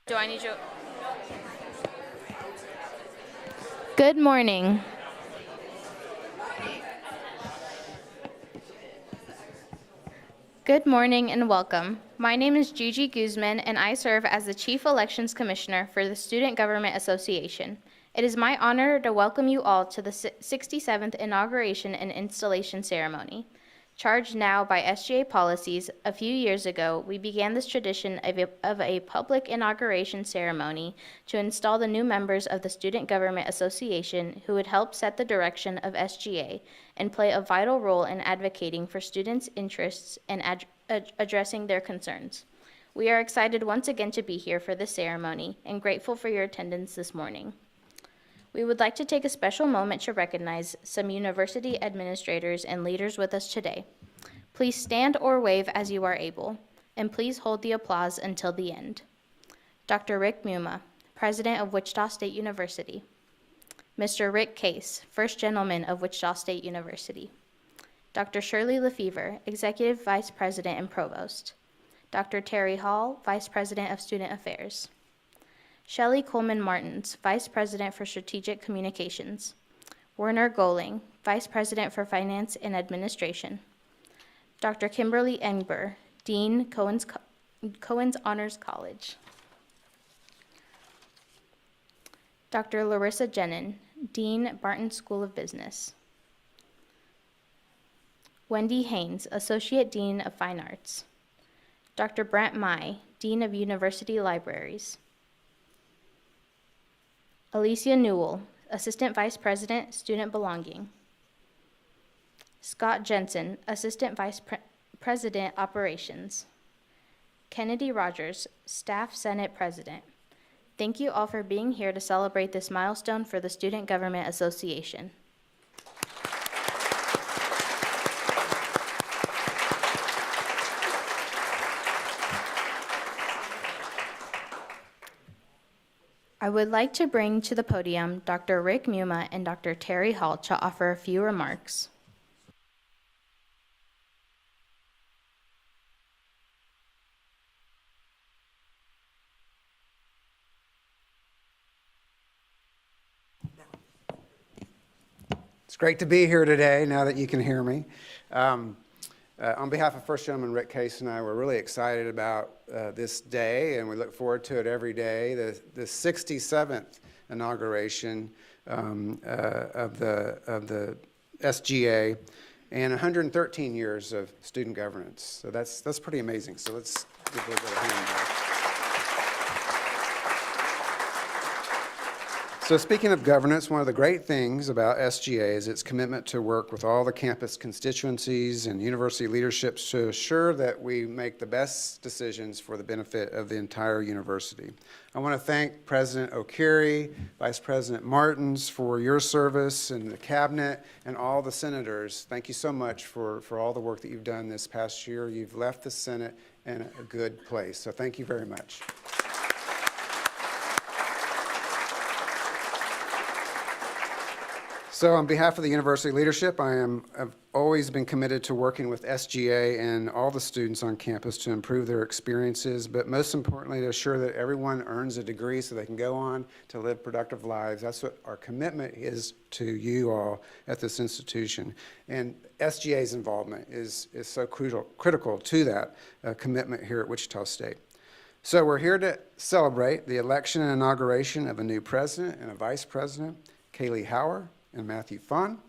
Do I need you? Good morning. Good morning and welcome. My name is Gigi Guzman and I serve as the Chief Elections Commissioner for the Student Government Association. It is my honor to welcome you all to the 67th Inauguration and Installation Ceremony. Charged now by SGA policies, a few years ago, we began this tradition of a public inauguration ceremony to install the new members of the Student Government Association who would help set the direction of SGA and play a vital role in advocating for students' interests and addressing their concerns. We are excited once again to be here for this ceremony and grateful for your attendance this morning. We would like to take a special moment to recognize some university administrators and leaders with us today. Please stand or wave as you are able, and please hold the applause until the end. Dr. Rick Muma, President of Wichita State University. Mr. Rick Case, First Gentleman of Wichita State University. Dr. Shirley Lefevre, Executive Vice President and Provost. Dr. Terry Hall, Vice President of Student Affairs. Shelley Coleman Martins, Vice President for Strategic Communications. Werner Goling, Vice President for Finance and Administration. Dr. Kimberly Engber, Dean, Cohen's Honors College. Dr. Larissa Jenin, Dean, Barton School of Business. Wendy Haynes, Associate Dean of Fine Arts. Dr. Brent Mai, Dean of University Libraries. Alicia Newell, Assistant Vice President, Student Belonging. Scott Jensen, Assistant Vice President, Operations. Kennedy Rogers, Staff Senate President. Thank you all for being here to celebrate this milestone for the Student Government Association. I would like to bring to the podium Dr. Rick Muma and Dr. Terry Hall to offer a few remarks. It's great to be here today, now that you can hear me. On behalf of First Gentleman Rick Case and I, we're really excited about this day, and we look forward to it every day. The 67th inauguration of the SGA, and 113 years of student governance. So that's pretty amazing. So let's give a little bit of hand there. So speaking of governance, one of the great things about SGA is its commitment to work with all the campus constituencies and university leaderships to assure that we make the best decisions for the benefit of the entire university. I want to thank President O'Keefe, Vice President Martins for your service, and the cabinet and all the senators. Thank you so much for all the work that you've done this past year. You've left the Senate in a good place, so thank you very much. So on behalf of the university leadership, I've always been committed to working with SGA and all the students on campus to improve their experiences, but most importantly, to assure that everyone earns a degree so they can go on to live productive lives. That's what our commitment is to you all at this institution. And SGA's involvement is so critical to that commitment here at Wichita State. So we're here to celebrate the election and inauguration of a new president and a vice president, Kaylee Hauer and Matthew Fun.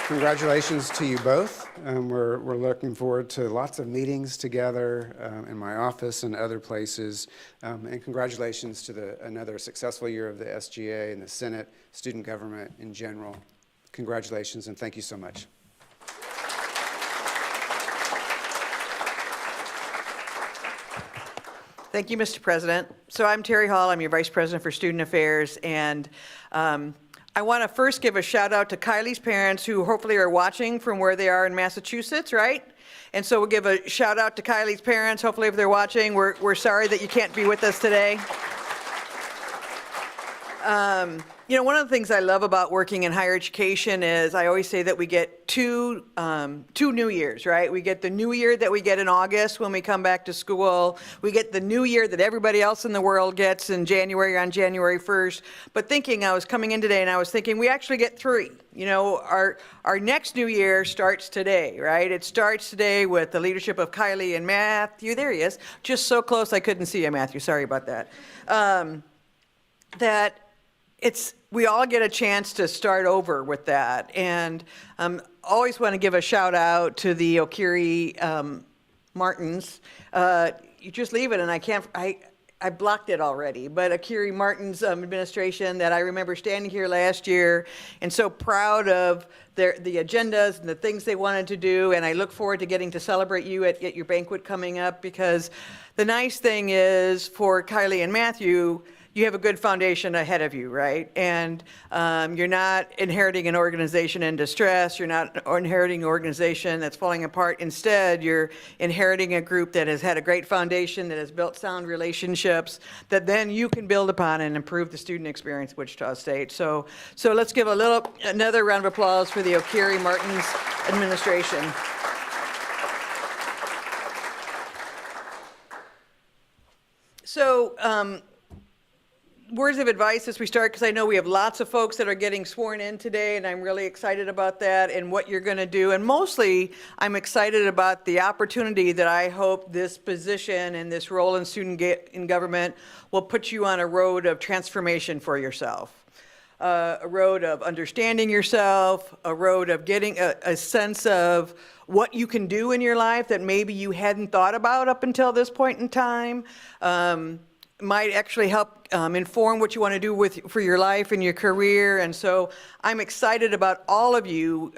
Congratulations to you both. We're looking forward to lots of meetings together in my office and other places. And congratulations to another successful year of the SGA and the Senate, student government in general. Congratulations and thank you so much. Thank you, Mr. President. So I'm Terry Hall. I'm your Vice President for Student Affairs. And I want to first give a shout out to Kylie's parents who hopefully are watching from where they are in Massachusetts, right? And so we'll give a shout out to Kylie's parents. Hopefully if they're watching, we're sorry that you can't be with us today. You know, one of the things I love about working in higher education is I always say that we get two new years, right? We get the new year that we get in August when we come back to school. We get the new year that everybody else in the world gets in January, on January 1st. But I was coming in today and I was thinking we actually get three. You know, our next new year starts today, right? It starts today with the leadership of Kylie and Matthew. There he is. Just so close I couldn't see you, Matthew. Sorry about that. We all get a chance to start over with that. And always want to give a shout out to the Okiri Martins. You just leave it, and I blocked it already, but Okiri Martin's administration that I remember standing here last year and so proud of the agendas and the things they wanted to do, and I look forward to getting to celebrate you at your banquet coming up, because the nice thing is for Kylie and Matthew, you have a good foundation ahead of you, right? And you're not inheriting an organization in distress. You're not inheriting an organization that's falling apart. Instead, you're inheriting a group that has had a great foundation, that has built sound relationships, that then you can build upon and improve the student experience at Wichita State. So let's give another round of applause for the Okiri Martins administration. So, words of advice as we start, because I know we have lots of folks that are getting sworn in today, and I'm really excited about that and what you're going to do. And mostly, I'm excited about the opportunity that I hope this position and this role in in government will put you on a road of transformation for yourself. A road of understanding yourself, a road of getting a sense of what you can do in your life that maybe you hadn't thought about up until this point in time. Might actually help inform what you want to do for your life and your career. And so I'm excited about all of you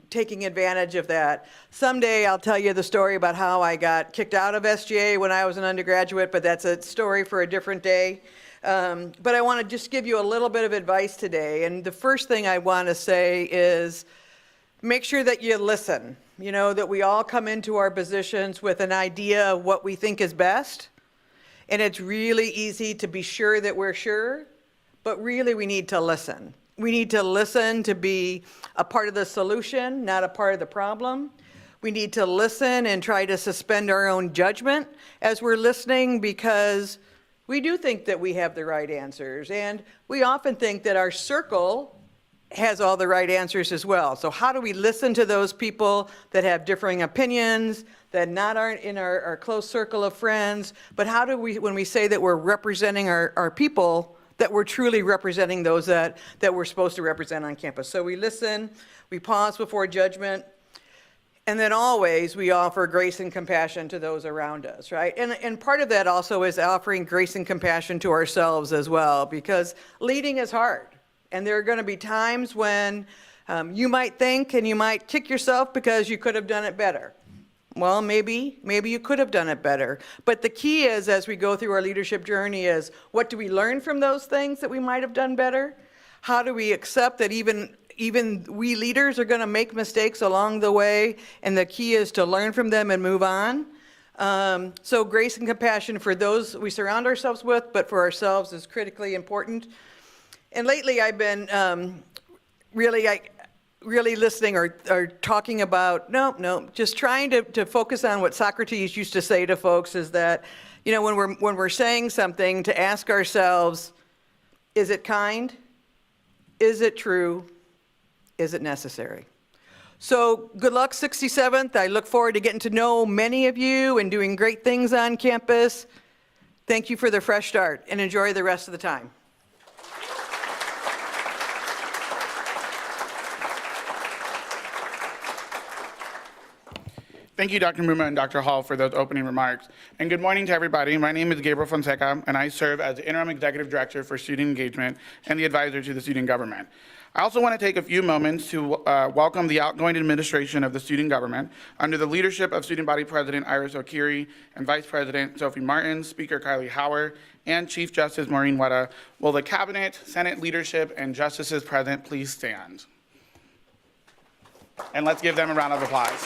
taking advantage of that. Someday I'll tell you the story about how I got kicked out of SGA when I was an undergraduate, but that's a story for a different day. But I want to just give you a little bit of advice today. And the first thing I want to say is make sure that you listen. You know, that we all come into our positions with an idea of what we think is best. And it's really easy to be sure that we're sure, but really we need to listen. We need to listen to be a part of the solution, not a part of the problem. We need to listen and try to suspend our own judgment as we're listening, because we do think that we have the right answers. And we often think that our circle has all the right answers as well. So how do we listen to those people that have differing opinions, that aren't in our close circle of friends, but how do we, when we say that we're representing our people, that we're truly representing those that we're supposed to represent on campus? So we listen, we pause before judgment, and then always we offer grace and compassion to those around us, right? And part of that also is offering grace and compassion to ourselves as well, because leading is hard. And there are going to be times when you might think and you might kick yourself because you could have done it better. Well, maybe you could have done it better. But the key is, as we go through our leadership journey, is what do we learn from those things that we might have done better? How do we accept that even we leaders are going to make mistakes along the way, and the key is to learn from them and move on? So grace and compassion for those we surround ourselves with, but for ourselves is critically important. And lately I've been really listening or talking about, just trying to focus on what Socrates used to say to folks, is that, you know, when we're saying something, to ask ourselves, is it kind? Is it true? Is it necessary? So good luck 67th. I look forward to getting to know many of you and doing great things on campus. Thank you for the fresh start, and enjoy the rest of the time. Thank you, Dr. Muma and Dr. Hall, for those opening remarks. And good morning to everybody. My name is Gabriel Fonseca, and I serve as the Interim Executive Director for Student Engagement and the Advisor to the Student Government. I also want to take a few moments to welcome the outgoing administration of the student government under the leadership of Student Body President Iris Okiri and Vice President Sophie Martin, Speaker Kylie Hauer, and Chief Justice Maureen Wetta. Will the Cabinet, Senate leadership, and justices present please stand? And let's give them a round of applause.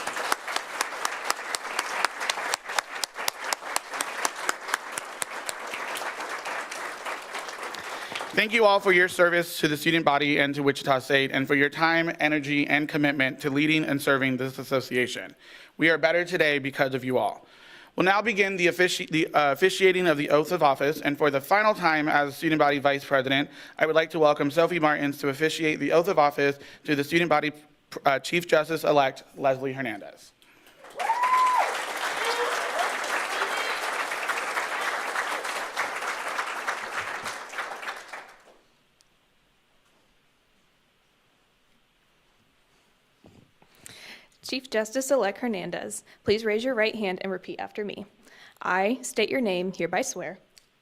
Thank you all for your service to the student body and to Wichita State, and for your time, energy, and commitment to leading and serving this association. We are better today because of you all. We'll now begin the officiating of the oath of office, and for the final time as student body vice president, I would like to welcome Sophie Martins to officiate the oath of office to the student body Chief Justice-elect Leslie Hernandez. Chief Justice-elect Hernandez, please raise your right hand and repeat after me. I state your name, hereby swear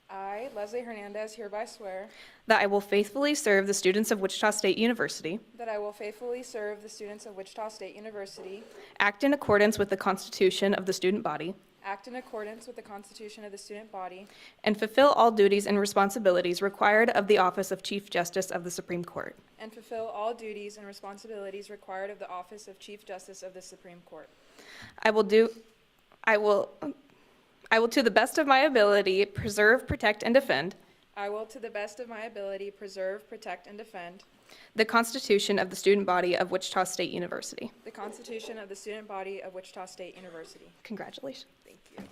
I, Leslie Hernandez, hereby swear that I will faithfully serve the students of Wichita State University, that I will faithfully serve the students of Wichita State University, act in accordance with the Constitution of the student body, act in accordance with the Constitution of the student body, and fulfill all duties and responsibilities required of the office of Chief Justice of the Supreme Court. and fulfill all duties and responsibilities required of the office of Chief Justice of the Supreme Court. I will, to the best of my ability, preserve, protect, and defend I will, to the best of my ability, preserve, protect, and defend the Constitution of the student body of Wichita State University. the Constitution of the student body of Wichita State University. Congratulations. Thank you.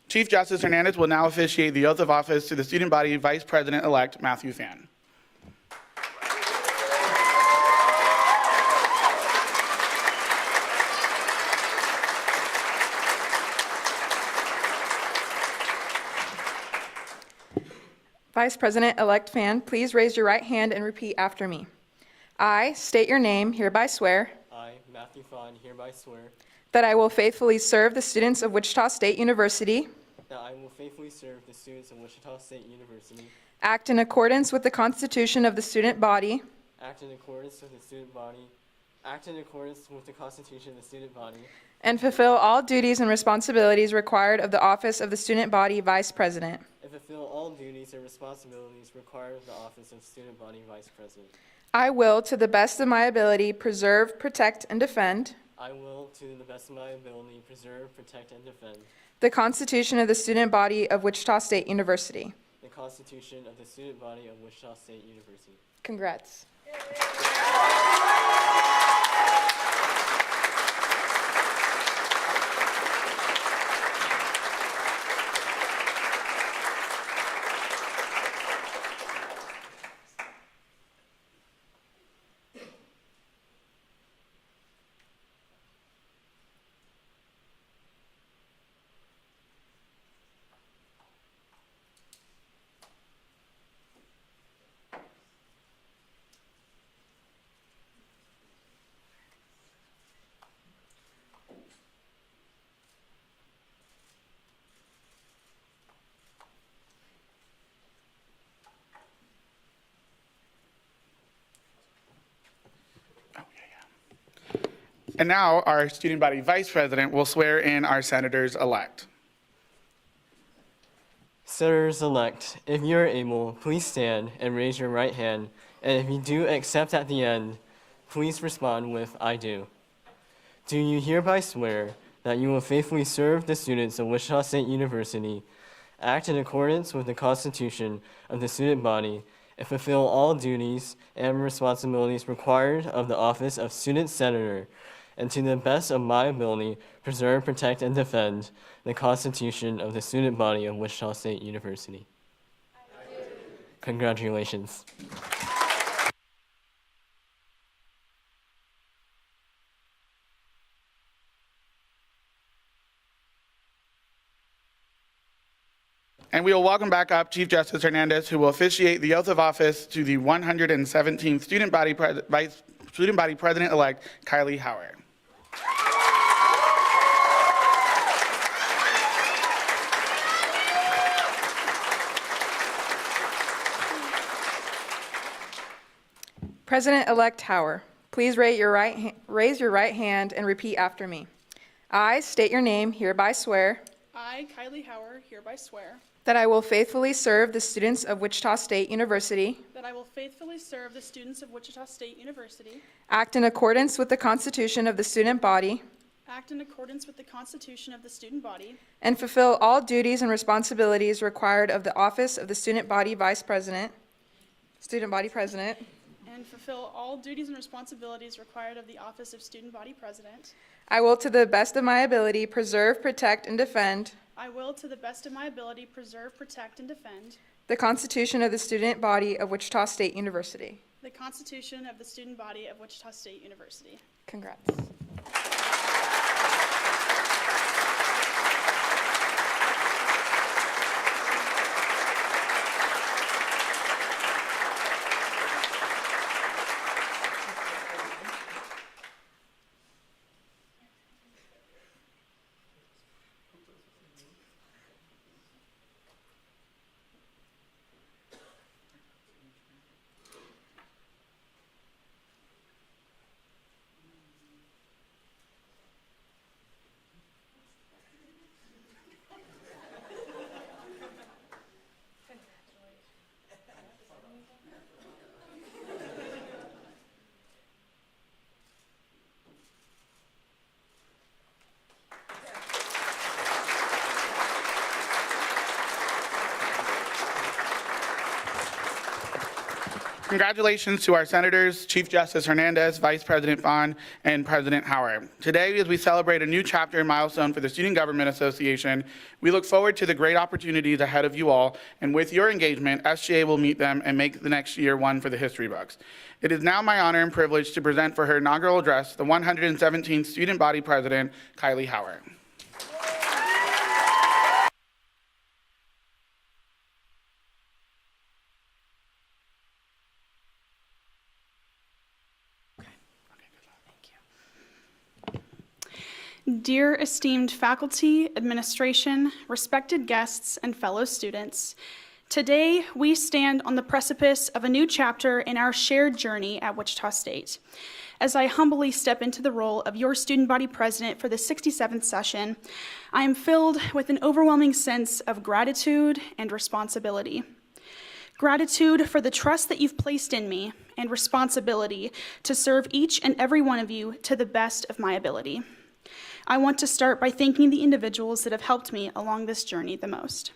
Chief Justice Hernandez will now officiate the oath of office to the student body vice president-elect Matthew Phan. Vice President-elect Phan, please raise your right hand and repeat after me. I state your name, hereby swear I, Matthew Phan, hereby swear that I will faithfully serve the students of Wichita State University, that I will faithfully serve the students of Wichita State University, act in accordance with the Constitution of the student body, act in accordance with the student body, act in accordance with the Constitution of the student body, and fulfill all duties and responsibilities required of the office of the student body vice president. and fulfill all duties and responsibilities required of the office of student body vice president. I will, to the best of my ability, preserve, protect, and defend I will, to the best of my ability, preserve, protect, and defend the Constitution of the student body of Wichita State University. the Constitution of the student body of Wichita State University. Congrats. And now our student body vice president will swear in our senators-elect. Senators-elect, if you are able, please stand and raise your right hand, and if you do accept at the end, please respond with "I do." Do you hereby swear that you will faithfully serve the students of Wichita State University, act in accordance with the Constitution of the student body, and fulfill all duties and responsibilities required of the office of student senator, and to the best of my ability, preserve, protect, and defend the Constitution of the student body of Wichita State University. Congratulations. And we will welcome back up Chief Justice Hernandez, who will officiate the oath of office to the 117th Student Body President-elect, Kylie Howard. President-elect Howard, please raise your right hand and repeat after me. I state your name, hereby swear I, Kylie Howard, hereby swear that I will faithfully serve the students of Wichita State University, that I will faithfully serve the students of Wichita State University, act in accordance with the Constitution of the student body, act in accordance with the Constitution of the student body, and fulfill all duties and responsibilities required of the office of the student body president, and fulfill all duties and responsibilities required of the office of student body president. I will, to the best of my ability, preserve, protect, and defend I will, to the best of my ability, preserve, protect, and defend the Constitution of the student body of Wichita State University. the Constitution of the student body of Wichita State University. Congrats. Congratulations to our senators, Chief Justice Hernandez, Vice President Vaughn, and President Howard. Today, as we celebrate a new chapter and milestone for the Student Government Association, we look forward to the great opportunities ahead of you all, and with your engagement, SGA will meet them and make the next year one for the history books. It is now my honor and privilege to present for her inaugural address the 117th Student Body President, Kylie Howard. Dear esteemed faculty, administration, respected guests, and fellow students, today we stand on the precipice of a new chapter in our shared journey at Wichita State. As I humbly step into the role of your student body president for the 67th session, I am filled with an overwhelming sense of gratitude and responsibility. Gratitude for the trust that you've placed in me and responsibility to serve each and every one of you to the best of my ability. I want to start by thanking the individuals that have helped me along this journey the most.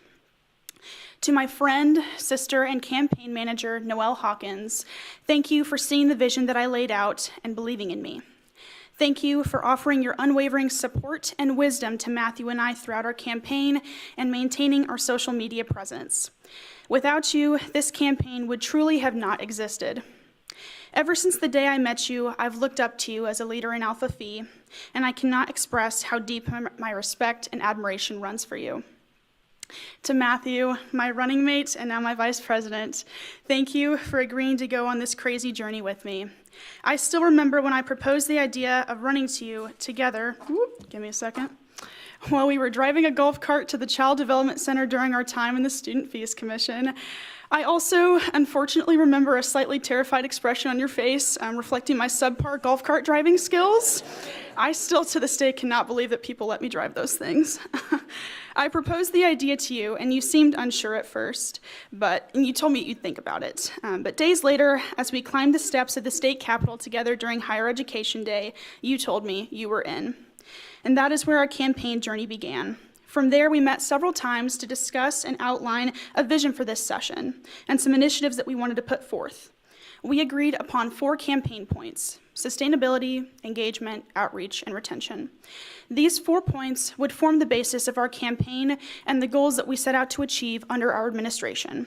To my friend, sister, and campaign manager, Noelle Hawkins, thank you for seeing the vision that I laid out and believing in me. Thank you for offering your unwavering support and wisdom to Matthew and I throughout our campaign and maintaining our social media presence. Without you, this campaign would truly have not existed. Ever since the day I met you, I've looked up to you as a leader in Alpha Phi, and I cannot express how deep my respect and admiration runs for you. To Matthew, my running mate and now my vice president, thank you for agreeing to go on this crazy journey with me. I still remember when I proposed the idea of running to you together, give me a second, while we were driving a golf cart to the Child Development Center during our time in the Student Fees Commission. I also, unfortunately, remember a slightly terrified expression on your face, reflecting my subpar golf cart driving skills. I still, to this day, cannot believe that people let me drive those things. I proposed the idea to you, and you seemed unsure at first, and you told me you'd think about it. But days later, as we climbed the steps of the state capitol together during Higher Education Day, you told me you were in. And that is where our campaign journey began. From there, we met several times to discuss and outline a vision for this session and some initiatives that we wanted to put forth. We agreed upon 4 campaign points: sustainability, engagement, outreach, and retention. These 4 points would form the basis of our campaign and the goals that we set out to achieve under our administration.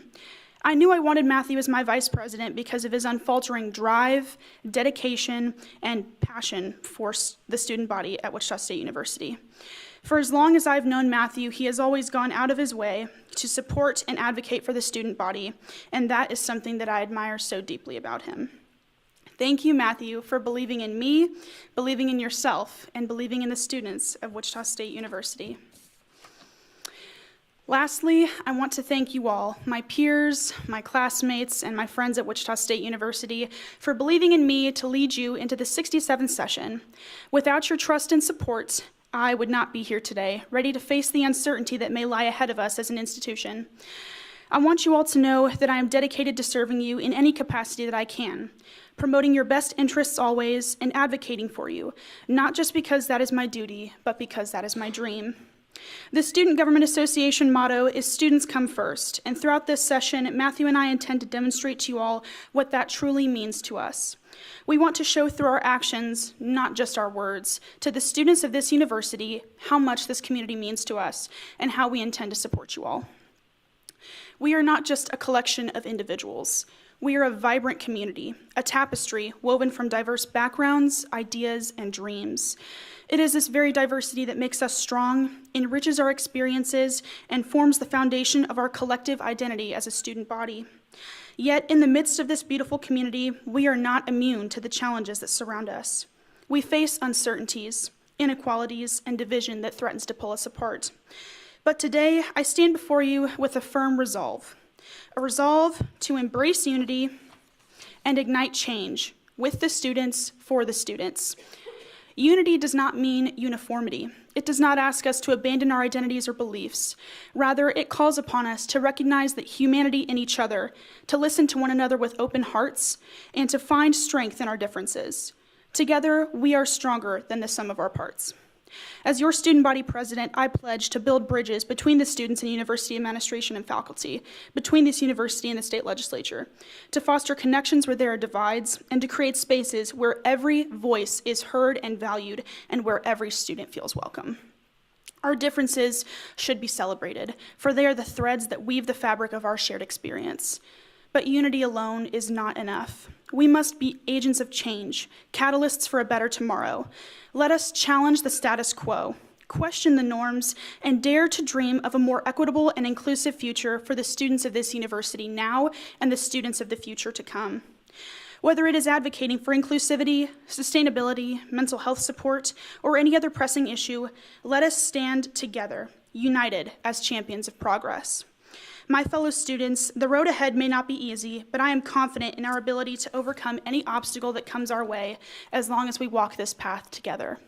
I knew I wanted Matthew as my vice president because of his unfaltering drive, dedication, and passion for the student body at Wichita State University. For as long as I've known Matthew, he has always gone out of his way to support and advocate for the student body, and that is something that I admire so deeply about him. Thank you, Matthew, for believing in me, believing in yourself, and believing in the students of Wichita State University. Lastly, I want to thank you all, my peers, my classmates, and my friends at Wichita State University, for believing in me to lead you into the 67th session. Without your trust and support, I would not be here today, ready to face the uncertainty that may lie ahead of us as an institution. I want you all to know that I am dedicated to serving you in any capacity that I can, promoting your best interests always and advocating for you, not just because that is my duty, but because that is my dream. The Student Government Association motto is "Students come first," and throughout this session, Matthew and I intend to demonstrate to you all what that truly means to us. We want to show through our actions, not just our words, to the students of this university how much this community means to us and how we intend to support you all. We are not just a collection of individuals. We are a vibrant community, a tapestry woven from diverse backgrounds, ideas, and dreams. It is this very diversity that makes us strong, enriches our experiences, and forms the foundation of our collective identity as a student body. Yet, in the midst of this beautiful community, we are not immune to the challenges that surround us. We face uncertainties, inequalities, and division that threatens to pull us apart. But today, I stand before you with a firm resolve. A resolve to embrace unity and ignite change with the students, for the students. Unity does not mean uniformity. It does not ask us to abandon our identities or beliefs. Rather, it calls upon us to recognize that humanity in each other, to listen to one another with open hearts, and to find strength in our differences. Together, we are stronger than the sum of our parts. As your student body president, I pledge to build bridges between the students and university administration and faculty, between this university and the state legislature, to foster connections where there are divides, and to create spaces where every voice is heard and valued, and where every student feels welcome. Our differences should be celebrated, for they are the threads that weave the fabric of our shared experience. But unity alone is not enough. We must be agents of change, catalysts for a better tomorrow. Let us challenge the status quo, question the norms, and dare to dream of a more equitable and inclusive future for the students of this university now and the students of the future to come. Whether it is advocating for inclusivity, sustainability, mental health support, or any other pressing issue, let us stand together, united as champions of progress. My fellow students, the road ahead may not be easy, but I am confident in our ability to overcome any obstacle that comes our way as long as we walk this path together.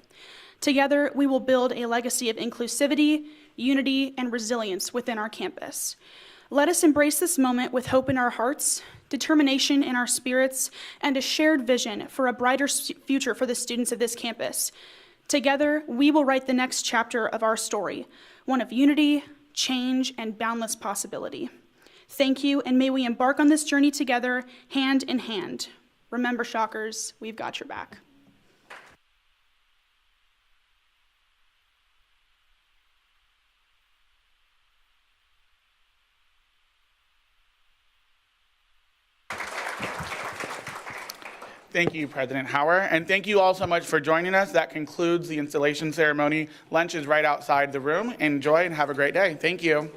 Together, we will build a legacy of inclusivity, unity, and resilience within our campus. Let us embrace this moment with hope in our hearts, determination in our spirits, and a shared vision for a brighter future for the students of this campus. Together, we will write the next chapter of our story, one of unity, change, and boundless possibility. Thank you, and may we embark on this journey together, hand in hand. Remember, Shockers, we've got your back. Thank you, President Hauer, and thank you all so much for joining us. That concludes the installation ceremony. Lunch is right outside the room. Enjoy and have a great day. Thank you.